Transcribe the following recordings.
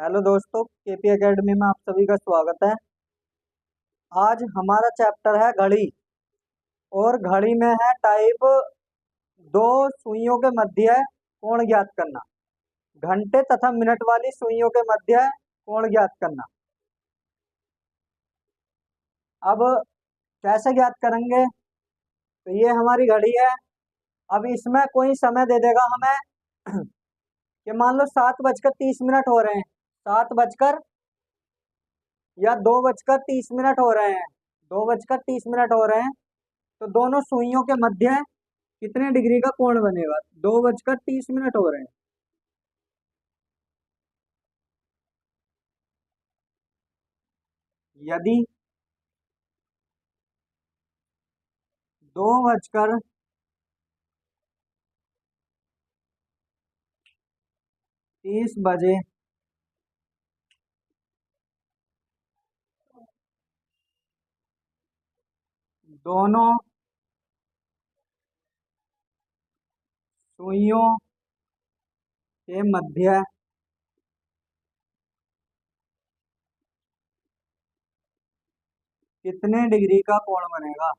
Hello दोस्तों, KP academy में आप सभी का स्वागत है। आज हमारा चैप्टर है घड़ी। और घड़ी में है टाइप दो सुइयों के मध्य कोण ज्ञात करना। घंटे तथा मिनट वाली सुइयों के मध्य कोण ज्ञात करना। अब कैसे ज्ञात करेंगे? तो ये हमारी घड़ी है। अब इसमें कोई समय दे देगा हमें कि मान लो 7:30 हो रहे हैं, 7 बजकर या 2:30 हो रहे हैं, 2:30 हो रहे हैं। तो दोनों सुइयों के मध्य कितने डिग्री का कोण बनेगा? 2:30 हो रहे हैं। यदि 2:30 दोनों सुइयों के मध्य कितने डिग्री का कोण बनेगा?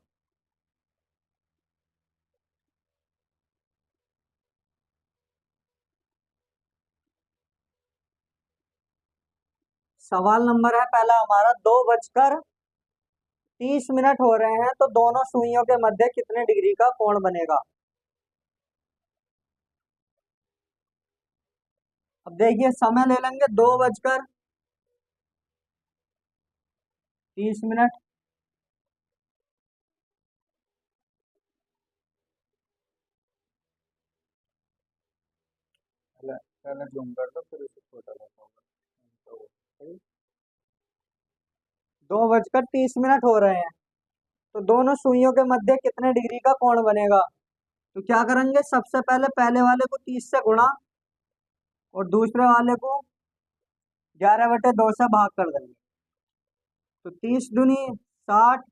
सवाल नंबर है पहला हमारा, 2:30 हो रहे हैं तो दोनों सुइयों के मध्य कितने डिग्री का कोण बनेगा? अब देखिए, समय ले लेंगे 2:30। पहले पहले जूम कर दो, फिर इसे छोटा करता हूँ। 2:30 हो रहे हैं तो दोनों सुइयों के मध्य कितने डिग्री का कोण बनेगा? तो क्या करेंगे, सबसे पहले पहले वाले को 30 से गुणा और दूसरे वाले को 11/2 से भाग कर देंगे। तो 30 दूनी 60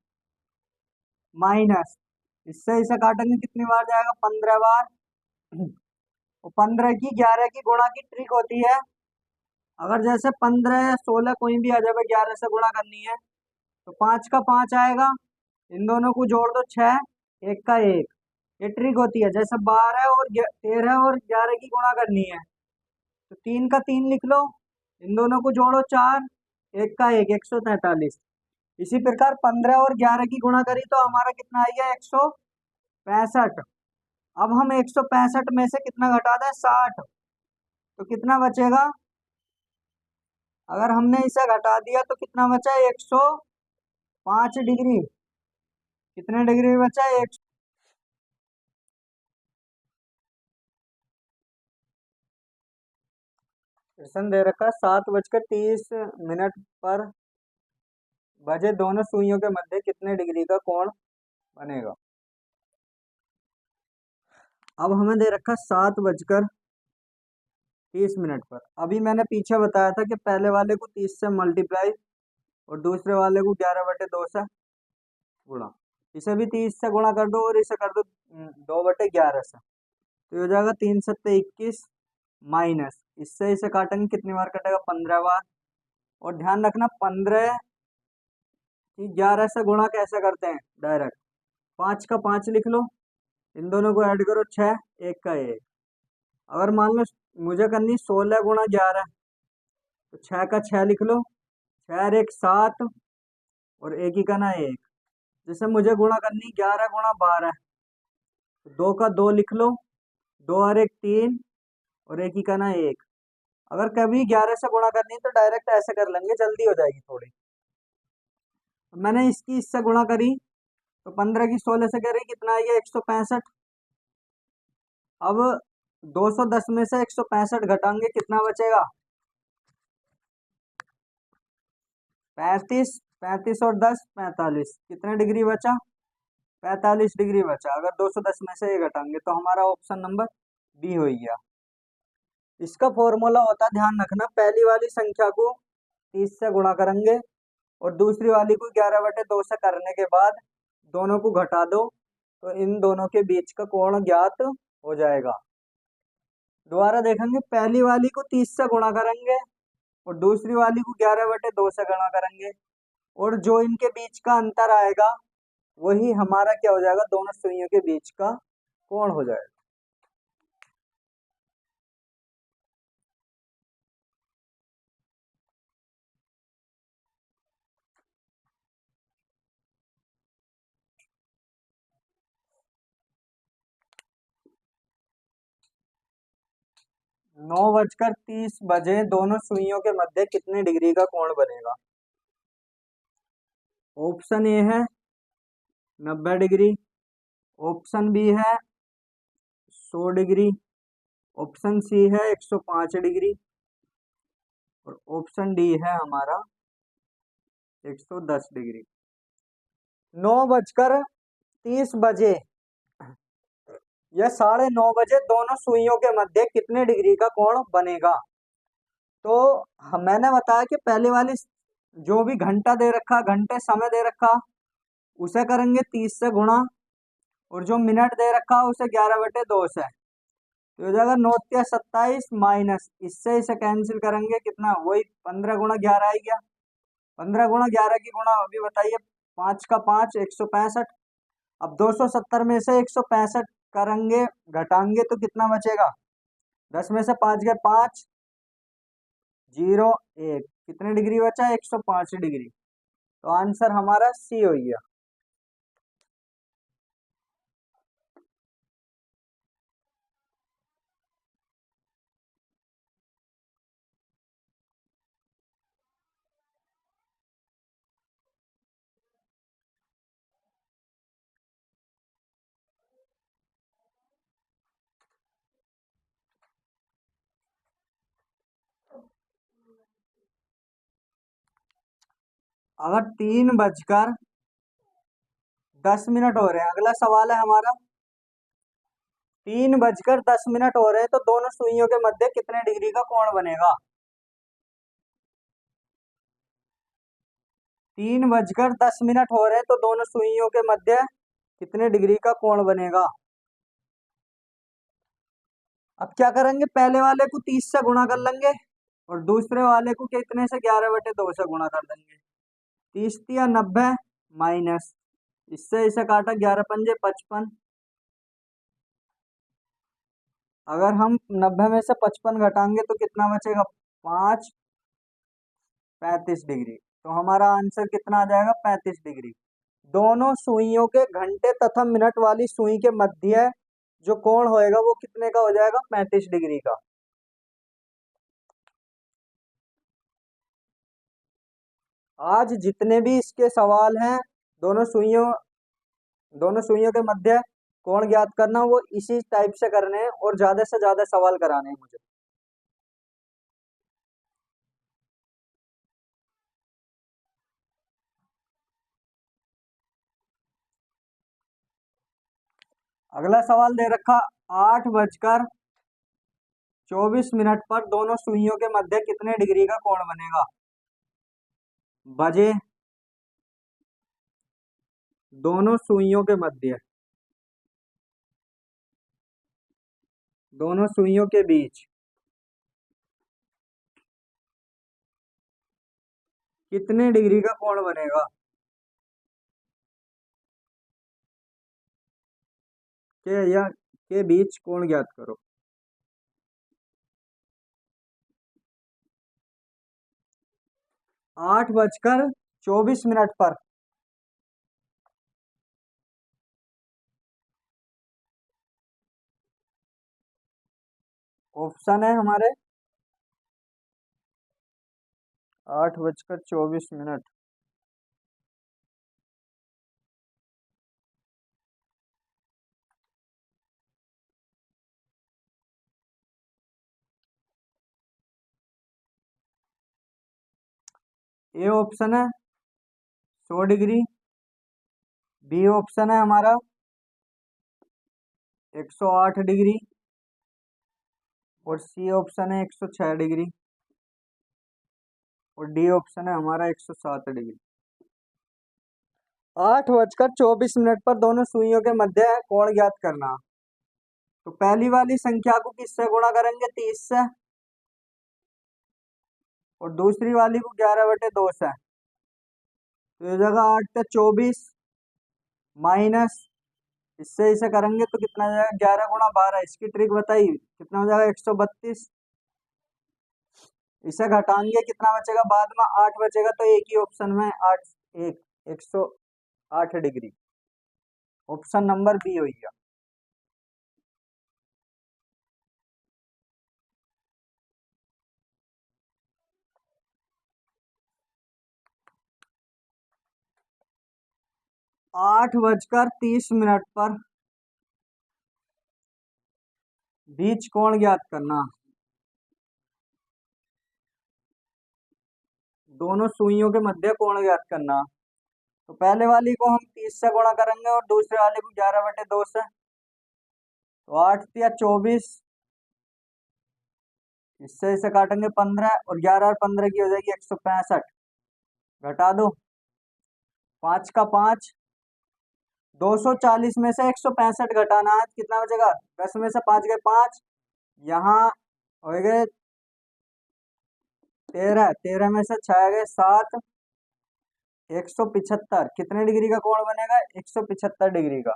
माइनस, इससे इसे काटेंगे कितनी बार जाएगा? 15 बार। और 15 की 11 की गुणा की ट्रिक होती है, अगर जैसे 15 या 16 कोई भी आ जाए, 11 से गुणा करनी है तो 5 का 5 आएगा। इन दोनों को जोड़ दो, 6, 1 का 1। ये ट्रिक होती है। जैसे 12 और 13 और 11 की गुणा करनी है तो 3 का 3 लिख लो, इन दोनों को जोड़ो, 4, 1 का 1, 143। इसी प्रकार 15 और 11 की गुणा करी तो हमारा कितना आ गया? 165। अब हम 165 में से कितना घटा दें? 60। तो कितना बचेगा? अगर हमने इसे घटा दिया तो कितना बचा? 105 डिग्री। कितने डिग्री बचा? एक क्वेश्चन दे रखा है, 7:30 पर बजे दोनों सुइयों के मध्य कितने डिग्री का कोण बनेगा? अब हमें दे रखा 7:30 पर। अभी मैंने पीछे बताया था कि पहले वाले को 30 से मल्टीप्लाई और दूसरे वाले को 11/2 से गुणा। इसे भी 30 से गुणा कर दो और इसे कर दो 2/11 से। तो ये हो जाएगा 3×7=21 माइनस, इससे इसे काटेंगे कितनी बार कटेगा? 15 बार। और ध्यान रखना, 15 की 11 से गुणा कैसे करते हैं? डायरेक्ट 5 का 5 लिख लो, इन दोनों को ऐड करो, 6, 1 का 1। अगर मान लो मुझे करनी 16 × 11 तो 6 का 6 लिख लो, 6 और 1 7 और 1 ही का ना 1। जैसे मुझे गुणा करनी 11 × 12 तो 2 का 2 लिख लो, 2 और 1 3 और 1 ही का ना 1। अगर कभी 11 से गुणा करनी तो डायरेक्ट ऐसे कर लेंगे, जल्दी हो जाएगी थोड़ी। मैंने इसकी इससे गुणा करी तो 15 की 16 से करी, कितना आई है? 165। अब 210 में से 165 घटाएंगे, कितना बचेगा? 35। 35 और 10 45, कितने डिग्री बचा? 45 डिग्री बचा। अगर 210 में से ये घटाएंगे तो हमारा ऑप्शन नंबर बी हो गया। इसका फॉर्मूला होता है, ध्यान रखना, पहली वाली संख्या को 30 से गुणा करेंगे और दूसरी वाली को 11/2 से करने के बाद दोनों को घटा दो तो इन दोनों के बीच का कोण ज्ञात हो जाएगा। दोबारा देखेंगे, पहली वाली को 30 से गुणा करेंगे और दूसरी वाली को 11/2 से गुणा करेंगे, और जो इनके बीच का अंतर आएगा वही हमारा क्या हो जाएगा, दोनों सुइयों के बीच का कोण हो जाएगा। 9:30 दोनों सुइयों के मध्य कितने डिग्री का कोण बनेगा? ऑप्शन ए है 90 डिग्री, ऑप्शन बी है 100 डिग्री, ऑप्शन सी है 105 डिग्री, और ऑप्शन डी है हमारा 110 डिग्री। 9:30 या 9:30 दोनों सुइयों के मध्य कितने डिग्री का कोण बनेगा? तो मैंने बताया कि पहले वाली जो भी घंटा दे रखा, घंटे समय दे रखा, उसे करेंगे 30 से गुणा, और जो मिनट दे रखा उसे 11/2 से, तो हो जाएगा 9×27 माइनस, इससे इसे कैंसिल करेंगे, कितना वही 15×11 आ गया। 15×11 की गुणा अभी बताइए, 5 का 5 165। अब 270 में से 165 करेंगे, घटाएंगे तो कितना बचेगा? 10 में से 5 गए 5, 0 1, कितने डिग्री बचा? 105 डिग्री। तो आंसर हमारा सी हो गया। अगर 3:10 हो रहे हैं, अगला सवाल है हमारा 3:10 हो रहे हैं, तो दोनों सुइयों के मध्य कितने डिग्री का कोण बनेगा? 3:10 हो रहे हैं, तो दोनों सुइयों के मध्य कितने डिग्री का कोण बनेगा? अब क्या करेंगे, पहले वाले को 30 से गुणा कर लेंगे, और दूसरे वाले को कितने से? 11/2 से गुणा कर देंगे। 30×90 माइनस, इससे इसे काटा, 11×5 = 55। अगर हम 90 में से 55 घटाएंगे तो कितना बचेगा? 5 35 डिग्री। तो हमारा आंसर कितना आ जाएगा? 35 डिग्री। दोनों सुइयों के घंटे तथा मिनट वाली सुई के मध्य जो कोण होएगा वो कितने का हो जाएगा? 35 डिग्री का। आज जितने भी इसके सवाल हैं, दोनों सुइयों के मध्य कोण ज्ञात करना, वो इसी टाइप से करने हैं, और ज्यादा से ज्यादा सवाल कराने हैं मुझे। अगला सवाल दे रखा, 8:24 पर दोनों सुइयों के मध्य कितने डिग्री का कोण बनेगा? बजे, दोनों सुइयों के मध्य, दोनों सुइयों के बीच कितने डिग्री का कोण बनेगा? के बीच कोण ज्ञात करो। 8:24 पर ऑप्शन है हमारे 8:24। ए ऑप्शन है 100 डिग्री, बी ऑप्शन है हमारा 108 डिग्री, और सी ऑप्शन है 106 डिग्री, और डी ऑप्शन है हमारा 107 डिग्री। 8:24 पर दोनों सुइयों के मध्य कोण ज्ञात करना। तो पहली वाली संख्या को किससे गुणा करेंगे? 30 से, और दूसरी वाली को 11/2 से, तो ये जगह 8 × 24 माइनस, इससे इसे करेंगे तो कितना हो जाएगा, 11 × 12। इसकी ट्रिक बताइए कितना हो जाएगा, 132। इसे घटाएंगे कितना बचेगा, बाद में 8 बचेगा, तो एक ही ऑप्शन में 8, 108 डिग्री। ऑप्शन नंबर बी हो गया। आठ बजकर 30 मिनट पर बीच कोण ज्ञात करना। दोनों सुइयों के मध्य कोण ज्ञात करना। तो पहले वाली को हम 30 से गुणा करेंगे और दूसरे वाले को 11/2 से। तो 8 या 24, इससे इसे काटेंगे 15, और 11 और 15 की हो जाएगी 165। घटा दो, 5 का 5, 240 में से 165 घटाना है, कितना बचेगा, 10 में से 5 गए 5, यहाँ हो गए 13, 13 में से 6 गए 7, 175। कितने डिग्री का कोण बनेगा, 175 डिग्री का।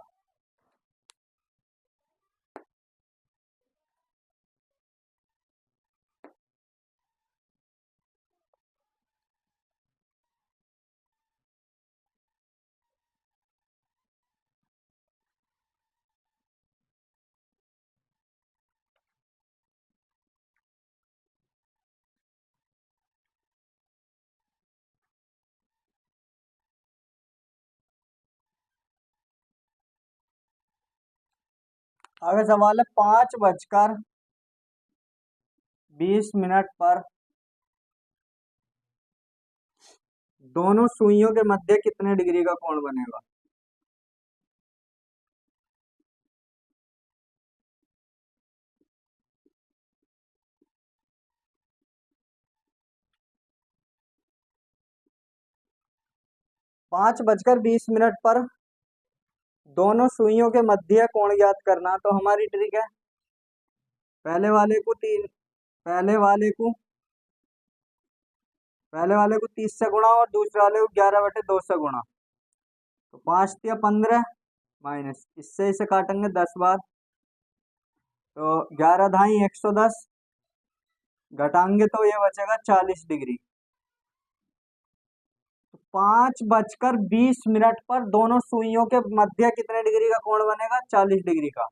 आगे सवाल है, 5:20 पर दोनों सुइयों के मध्य कितने डिग्री का कोण बनेगा। 5:20 पर दोनों सुइयों के मध्य कोण ज्ञात करना। तो हमारी ट्रिक है, पहले वाले को तीन पहले वाले को पहले वाले को 30 से गुणा और दूसरे वाले को 11/2 से गुणा। तो 5 या 15 माइनस, इससे इसे काटेंगे 10 बार, तो 11 धाई 110, घटाएंगे तो ये बचेगा 40 डिग्री। तो 5:20 पर दोनों सुइयों के मध्य कितने डिग्री का कोण बनेगा, 40 डिग्री का।